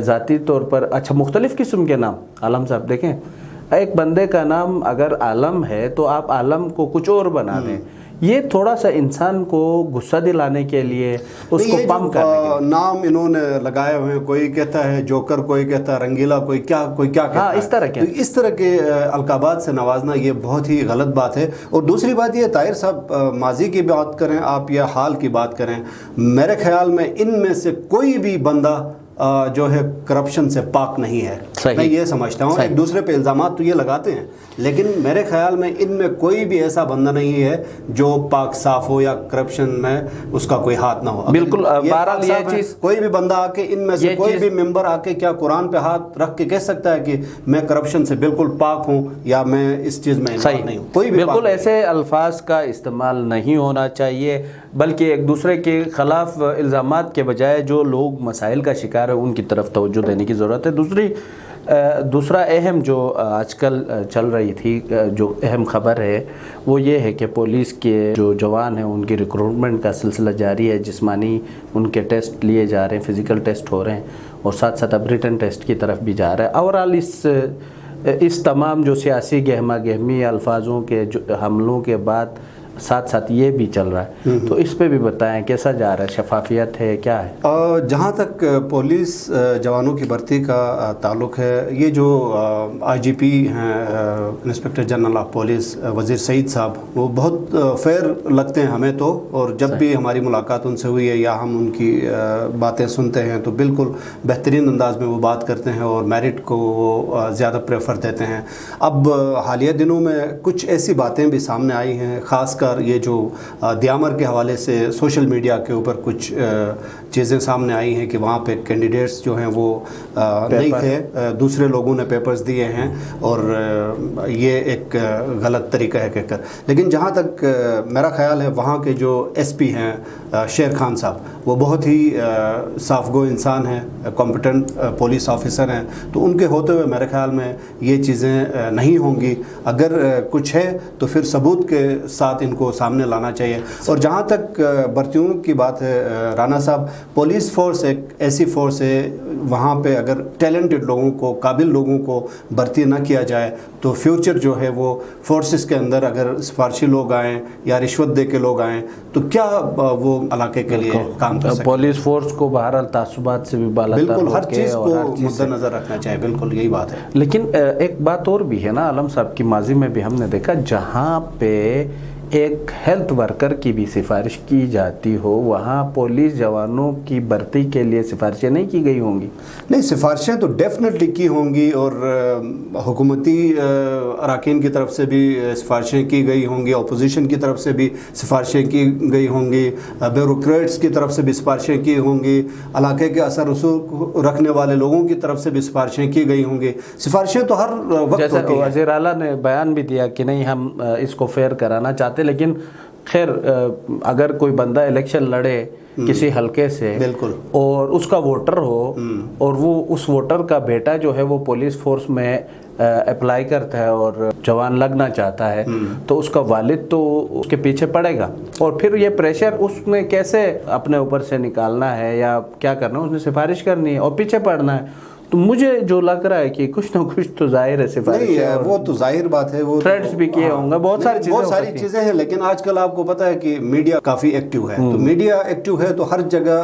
ذاتی طور پر اچھا مختلف قسم کے نام عالم صاحب دیکھیں ایک بندے کا نام اگر عالم ہے تو آپ عالم کو کچھ اور بنا دیں یہ تھوڑا سا انسان کو غصہ دلانے کے لیے اس کو پمپ کرنے کے لیے نام انہوں نے لگائے ہوئے ہیں کوئی کہتا ہے جوکر کوئی کہتا ہے رنگیلا کوئی کیا کہتا ہے اس طرح کے القابات سے نوازنا یہ بہت ہی غلط بات ہے اور دوسری بات یہ طاہر صاحب ماضی کی بات کریں آپ یا حال کی بات کریں میرے خیال میں ان میں سے کوئی بھی بندہ جو ہے کرپشن سے پاک نہیں ہے میں یہ سمجھتا ہوں ایک دوسرے پہ الزامات تو یہ لگاتے ہیں لیکن میرے خیال میں ان میں کوئی بھی ایسا بندہ نہیں ہے جو پاک صاف ہو یا کرپشن میں اس کا کوئی ہاتھ نہ ہو بالکل بہرحال یہ چیز کوئی بھی بندہ آ کے ان میں سے کوئی بھی ممبر آ کے کیا قرآن پہ ہاتھ رکھ کے کہہ سکتا ہے کہ میں کرپشن سے بالکل پاک ہوں یا میں اس چیز میں نہیں ہوں کوئی بھی بالکل ایسے الفاظ کا استعمال نہیں ہونا چاہیے بلکہ ایک دوسرے کے خلاف الزامات کے بجائے جو لوگ مسائل کا شکار ہے ان کی طرف توجہ دینے کی ضرورت ہے دوسرا اہم جو آج کل چل رہی تھی جو اہم خبر ہے وہ یہ ہے کہ پولیس کے جو جوان ہیں ان کی ریکروٹمنٹ کا سلسلہ جاری ہے جسمانی ان کے ٹیسٹ لیے جا رہے ہیں فزیکل ٹیسٹ ہو رہے ہیں اور ساتھ ساتھ اب ریٹن ٹیسٹ کی طرف بھی جا رہا ہے اوورآل اس تمام جو سیاسی گہما گہمی الفاظوں کے حملوں کے بعد ساتھ ساتھ یہ بھی چل رہا ہے تو اس پہ بھی بتائیں کیسا جا رہا ہے شفافیت ہے کیا ہے جہاں تک پولیس جوانوں کی بھرتی کا تعلق ہے یہ جو آئی جی پی ہیں انسپکٹر جنرل آف پولیس وزیر سعید صاحب وہ بہت فیئر لگتے ہیں ہمیں تو اور جب بھی ہماری ملاقات ان سے ہوئی ہے یا ہم ان کی باتیں سنتے ہیں تو بالکل بہترین انداز میں وہ بات کرتے ہیں اور میرٹ کو وہ زیادہ پریفر دیتے ہیں اب حالیہ دنوں میں کچھ ایسی باتیں بھی سامنے آئی ہیں خاص کر یہ جو دیامر کے حوالے سے سوشل میڈیا کے اوپر کچھ چیزیں سامنے آئی ہیں کہ وہاں پہ کینڈیڈیٹس جو ہیں وہ نہیں تھے دوسرے لوگوں نے پیپرز دیے ہیں اور یہ ایک غلط طریقہ ہے کہہ کر لیکن جہاں تک میرا خیال ہے وہاں کے جو ایس پی ہیں شیر خان صاحب وہ بہت ہی صاف گو انسان ہیں کمپیٹنٹ پولیس آفیسر ہیں تو ان کے ہوتے ہوئے میرے خیال میں یہ چیزیں نہیں ہوں گی اگر کچھ ہے تو پھر ثبوت کے ساتھ ان کو سامنے لانا چاہیے اور جہاں تک بھرتیوں کی بات ہے رانا صاحب پولیس فورس ایک ایسی فورس ہے وہاں پہ اگر ٹیلنٹڈ لوگوں کو قابل لوگوں کو بھرتی نہ کیا جائے تو فیوچر جو ہے وہ فورسز کے اندر اگر سفارشی لوگ آئیں یا رشوت دے کے لوگ آئیں تو کیا وہ علاقے کے لیے کام کر سکتے پولیس فورس کو بہرحال تعصبات سے بھی بالاتر بالکل ہر چیز کو مد نظر رکھنا چاہیے بالکل یہی بات ہے لیکن ایک بات اور بھی ہے نا عالم صاحب کی ماضی میں بھی ہم نے دیکھا جہاں پہ ایک ہیلتھ ورکر کی بھی سفارش کی جاتی ہو وہاں پولیس جوانوں کی بھرتی کے لیے سفارشیں نہیں کی گئی ہوں گی نہیں سفارشیں تو ڈیفینیٹلی کی ہوں گی اور حکومتی اراکین کی طرف سے بھی سفارشیں کی گئی ہوں گی اپوزیشن کی طرف سے بھی سفارشیں کی گئی ہوں گی بیوروکریٹس کی طرف سے بھی سفارشیں کی ہوں گی علاقے کے اثر رسوخ رکھنے والے لوگوں کی طرف سے بھی سفارشیں کی گئی ہوں گی سفارشیں تو ہر وقت جیسا کہ وزیر اعلیٰ نے بیان بھی دیا کہ نہیں ہم اس کو فیئر کرانا چاہتے لیکن خیر اگر کوئی بندہ الیکشن لڑے کسی حلقے سے بالکل اور اس کا ووٹر ہو اور وہ اس ووٹر کا بیٹا جو ہے وہ پولیس فورس میں اپلائی کرتا ہے اور جوان لگنا چاہتا ہے تو اس کا والد تو اس کے پیچھے پڑے گا اور پھر یہ پریشر اس میں کیسے اپنے اوپر سے نکالنا ہے یا کیا کرنا ہے اس نے سفارش کرنی ہے اور پیچھے پڑنا ہے تو مجھے جو لگ رہا ہے کہ کچھ نہ کچھ تو ظاہر ہے سفارش وہ تو ظاہر بات ہے وہ تھریڈز بھی کیے ہوں گے بہت ساری چیزیں ہیں لیکن آج کل آپ کو پتہ ہے کہ میڈیا کافی ایکٹیو ہے تو میڈیا ایکٹیو ہے تو ہر جگہ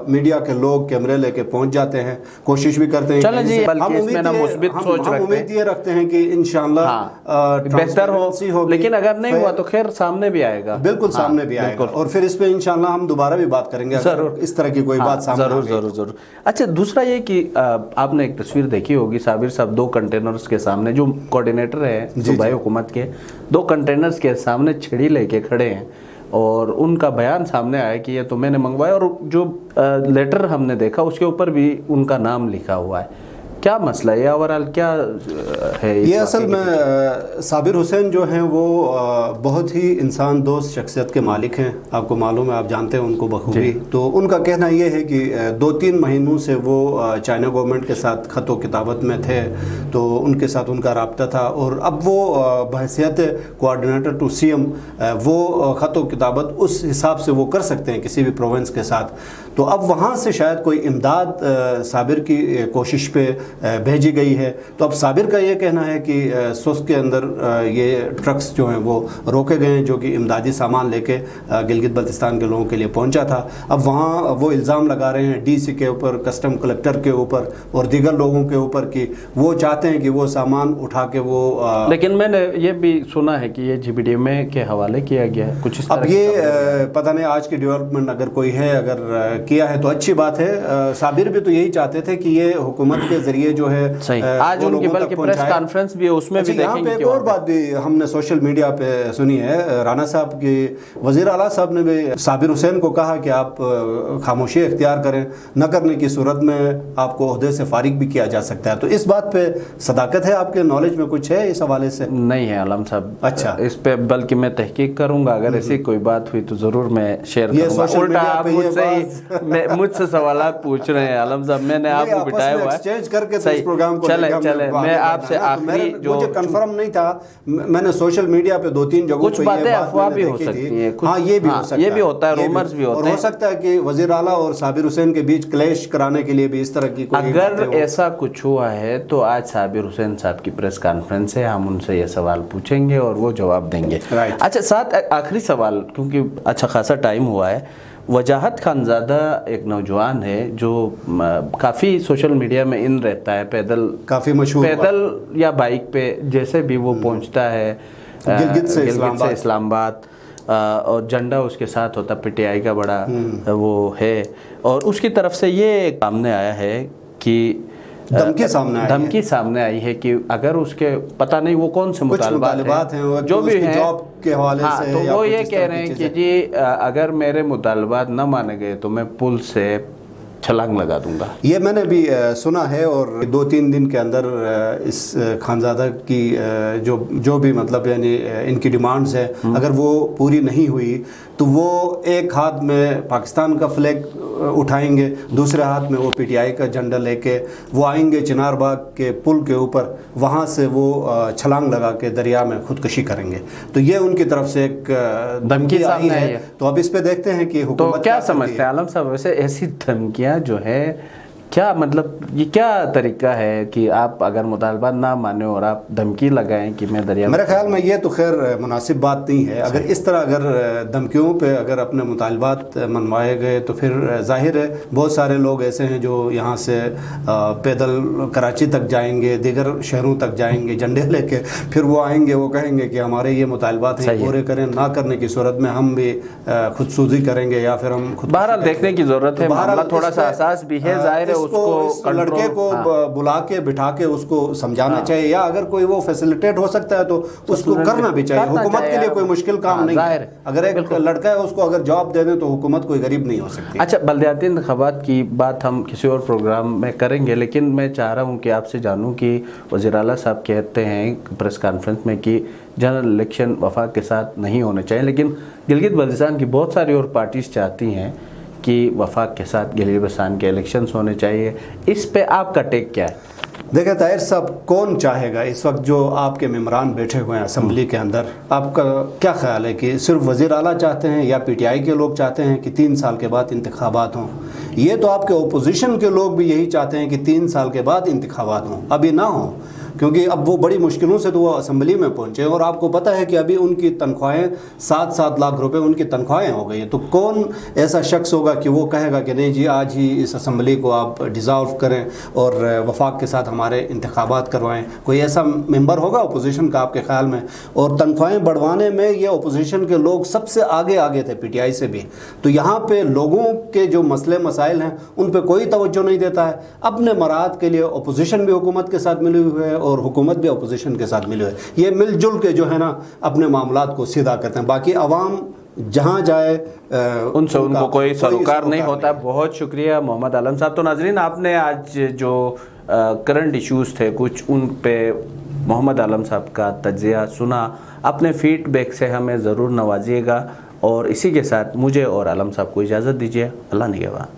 میڈیا کے لوگ کیمرے لے کے پہنچ جاتے ہیں کوشش بھی کرتے ہیں چلیں جی بلکہ اس میں نا مثبت سوچ رکھتے ہیں امید یہ رکھتے ہیں کہ انشاءاللہ بہتر ہو لیکن اگر نہیں ہوا تو خیر سامنے بھی آئے گا بالکل سامنے بھی آئے گا اور پھر اس پہ انشاءاللہ ہم دوبارہ بھی بات کریں گے اس طرح کی کوئی بات سامنے ضرور اچھا دوسرا یہ کہ آپ نے ایک تصویر دیکھی ہوگی صابر صاحب 2 کنٹینرز کے سامنے جو کوارڈینیٹر ہے صوبائی حکومت کے 2 کنٹینرز کے سامنے چھڑی لے کے کھڑے ہیں اور ان کا بیان سامنے آیا کہ یہ تو میں نے منگوایا اور جو لیٹر ہم نے دیکھا اس کے اوپر بھی ان کا نام لکھا ہوا ہے کیا مسئلہ ہے اوورال کیا ہے؟ یہ اصل میں صابر حسین جو ہیں وہ بہت ہی انسان دوست شخصیت کے مالک ہیں، آپ کو معلوم ہے، آپ جانتے ہیں ان کو بخوبی۔ تو ان کا کہنا یہ ہے کہ 2-3 مہینوں سے وہ چائنا گورنمنٹ کے ساتھ خط و کتابت میں تھے، تو ان کے ساتھ ان کا رابطہ تھا، اور اب وہ بحیثیت کوآرڈینیٹر ٹو سی ایم وہ خط و کتابت اس حساب سے وہ کر سکتے ہیں کسی بھی پروونس کے ساتھ۔ تو اب وہاں سے شاید کوئی امداد صابر کی کوشش پہ بھیجی گئی ہے۔ تو اب صابر کا یہ کہنا ہے کہ سوس کے اندر یہ ٹرکس جو ہیں وہ روکے گئے ہیں جو کہ امدادی سامان لے کے گلگت بلتستان کے لوگوں کے لیے پہنچا تھا۔ اب وہاں وہ الزام لگا رہے ہیں ڈی سی کے اوپر، کسٹم کلیکٹر کے اوپر اور دیگر لوگوں کے اوپر کہ وہ چاہتے ہیں کہ وہ سامان اٹھا کے وہ لیکن میں نے یہ بھی سنا ہے کہ یہ جی بی ڈی ایم اے کے حوالے کیا گیا ہے کچھ اس طرح۔ اب یہ پتہ نہیں آج کی ڈیولپمنٹ اگر کوئی ہے، اگر کیا ہے تو اچھی بات ہے۔ صابر بھی تو یہی چاہتے تھے کہ یہ حکومت کے ذریعے جو ہے آج ان کی بلکہ پریس کانفرنس بھی ہے، اس میں بھی دیکھیں گے۔ ایک اور بات بھی ہم نے سوشل میڈیا پہ سنی ہے، رانا صاحب کی وزیر اعلیٰ صاحب نے بھی صابر حسین کو کہا کہ آپ خاموشی اختیار کریں، نہ کرنے کی صورت میں آپ کو عہدے سے فارغ بھی کیا جا سکتا ہے۔ تو اس بات پہ صداقت ہے؟ آپ کے نالج میں کچھ ہے اس حوالے سے؟ نہیں ہے عالم صاحب۔ اچھا، اس پہ بلکہ میں تحقیق کروں گا، اگر ایسی کوئی بات ہوئی تو ضرور میں شیئر کروں گا۔ الٹا آپ مجھ سے سوالات پوچھ رہے ہیں عالم صاحب، میں نے آپ کو بٹایا ہوا ہے۔ چلیں میں آپ سے آخری جو مجھے کنفرم نہیں تھا، میں نے سوشل میڈیا پہ 2-3 جگہوں کچھ باتیں افواہ بھی ہو سکتی ہیں، ہاں یہ بھی ہو سکتا ہے، یہ بھی ہوتا ہے، رومرز بھی ہوتے ہیں، اور ہو سکتا ہے کہ وزیر اعلیٰ اور صابر حسین کے بیچ کلیش کرانے کے لیے بھی اس طرح کی کوئی اگر ایسا کچھ ہوا ہے تو آج صابر حسین صاحب کی پریس کانفرنس ہے، ہم ان سے یہ سوال پوچھیں گے اور وہ جواب دیں گے۔ اچھا، ساتھ آخری سوال، کیونکہ اچھا خاصا ٹائم ہوا ہے۔ وجاہت خانزادہ ایک نوجوان ہے جو کافی سوشل میڈیا میں ان رہتا ہے، پیدل کافی مشہور، پیدل یا بائک پہ جیسے بھی وہ پہنچتا ہے گلگت سے اسلام آباد، اور جھنڈا اس کے ساتھ ہوتا، پی ٹی آئی کا بڑا وہ ہے، اور اس کی طرف سے یہ سامنے آیا ہے کہ دھمکی سامنے آئی ہے کہ اگر اس کے پتہ نہیں وہ کون سے مطالبات ہیں جو بھی ہیں جاب کے حوالے سے، تو وہ یہ کہہ رہے ہیں کہ جی اگر میرے مطالبات نہ مانے گئے تو میں پل سے چھلانگ لگا دوں گا۔ یہ میں نے بھی سنا ہے، اور 2-3 دن کے اندر اس خانزادہ کی جو بھی مطلب یعنی ان کی ڈیمانڈز ہے اگر وہ پوری نہیں ہوئی تو وہ ایک ہاتھ میں پاکستان کا فلیگ اٹھائیں گے، دوسرے ہاتھ میں وہ پی ٹی آئی کا جھنڈا لے کے وہ آئیں گے چنار باغ کے پل کے اوپر، وہاں سے وہ چھلانگ لگا کے دریا میں خودکشی کریں گے۔ تو یہ ان کی طرف سے ایک دھمکی آئی ہے۔ تو اب اس پہ دیکھتے ہیں کہ حکومت تو کیا سمجھتے ہیں عالم صاحب؟ ویسے ایسی دھمکیاں جو ہے کیا مطلب، یہ کیا طریقہ ہے کہ آپ اگر مطالبات نہ مانیں اور آپ دھمکی لگائیں کہ میں دریا؟ میرے خیال میں یہ تو خیر مناسب بات نہیں ہے۔ اگر اس طرح اگر دھمکیوں پہ اگر اپنے مطالبات منوائے گئے تو پھر ظاہر ہے بہت سارے لوگ ایسے ہیں جو یہاں سے پیدل کراچی تک جائیں گے، دیگر شہروں تک جائیں گے جھنڈے لے کے، پھر وہ آئیں گے، وہ کہیں گے کہ ہمارے یہ مطالبات ہیں پورے کریں، نہ کرنے کی صورت میں ہم بھی خودسوزی کریں گے یا پھر ہم خود۔ بہرحال دیکھنے کی ضرورت ہے، معاملہ تھوڑا سا حساس بھی ہے، ظاہر ہے اس لڑکے کو بلا کے بٹھا کے اس کو سمجھانا چاہیے، یا اگر کوئی وہ فیسیلیٹیٹ ہو سکتا ہے تو اس کو کرنا بھی چاہیے۔ حکومت کے لیے کوئی مشکل کام نہیں ہے، اگر ایک لڑکا ہے اس کو اگر جاب دے دیں تو حکومت کوئی غریب نہیں ہو سکتی۔ اچھا، بلدیاتی انتخابات کی بات ہم کسی اور پروگرام میں کریں گے، لیکن میں چاہ رہا ہوں کہ آپ سے جانوں کہ وزیر اعلیٰ صاحب کہتے ہیں پریس کانفرنس میں کہ جنرل الیکشن وفاق کے ساتھ نہیں ہونے چاہیے، لیکن گلگت بلتستان کی بہت ساری اور پارٹیز چاہتی ہیں کہ وفاق کے ساتھ گلگت بلتستان کے الیکشنز ہونے چاہیے۔ اس پہ آپ کا ٹیک کیا ہے؟ دیکھیں طاہر صاحب، کون چاہے گا اس وقت جو آپ کے ممبران بیٹھے ہوئے ہیں اسمبلی کے اندر، آپ کا کیا خیال ہے کہ صرف وزیر اعلیٰ چاہتے ہیں یا پی ٹی آئی کے لوگ چاہتے ہیں کہ 3 سال کے بعد انتخابات ہوں؟ یہ تو آپ کے اپوزیشن کے لوگ بھی یہی چاہتے ہیں کہ 3 سال کے بعد انتخابات ہوں، ابھی نہ ہوں، کیونکہ اب وہ بڑی مشکلوں سے تو وہ اسمبلی میں پہنچے ہیں، اور آپ کو پتہ ہے کہ ابھی ان کی تنخواہیں 7-7 لاکھ روپے ان کی تنخواہیں ہو گئی ہیں۔ تو کون ایسا شخص ہوگا کہ وہ کہے گا کہ نہیں جی آج ہی اس اسمبلی کو آپ ڈیزالو کریں اور وفاق کے ساتھ ہمارے انتخابات کروائیں؟ کوئی ایسا ممبر ہوگا اپوزیشن کا آپ کے خیال میں؟ اور تنخواہیں بڑھوانے میں یہ اپوزیشن کے لوگ سب سے آگے تھے، پی ٹی آئی سے بھی۔ تو یہاں پہ لوگوں کے جو مسئلے مسائل ہیں ان پہ کوئی توجہ نہیں دیتا ہے۔ اپنے مراعات کے لیے اپوزیشن بھی حکومت کے ساتھ ملی ہوئی ہے اور حکومت بھی اپوزیشن کے ساتھ ملی ہوئی ہے، یہ مل جل کے جو ہے نا اپنے معاملات کو سیدھا کرتے ہیں، باقی عوام جہاں جائے ان کو کوئی سروکار نہیں ہوتا۔ بہت شکریہ محمد عالم صاحب۔ تو ناظرین، آپ نے آج جو کرنٹ ایشوز تھے کچھ ان پہ محمد عالم صاحب کا تجزیہ سنا. اپنے فیڈ بیک سے ہمیں ضرور نوازیے گا, اور اسی کے ساتھ مجھے اور عالم صاحب کو اجازت دیجیے. اللہ نگہبان.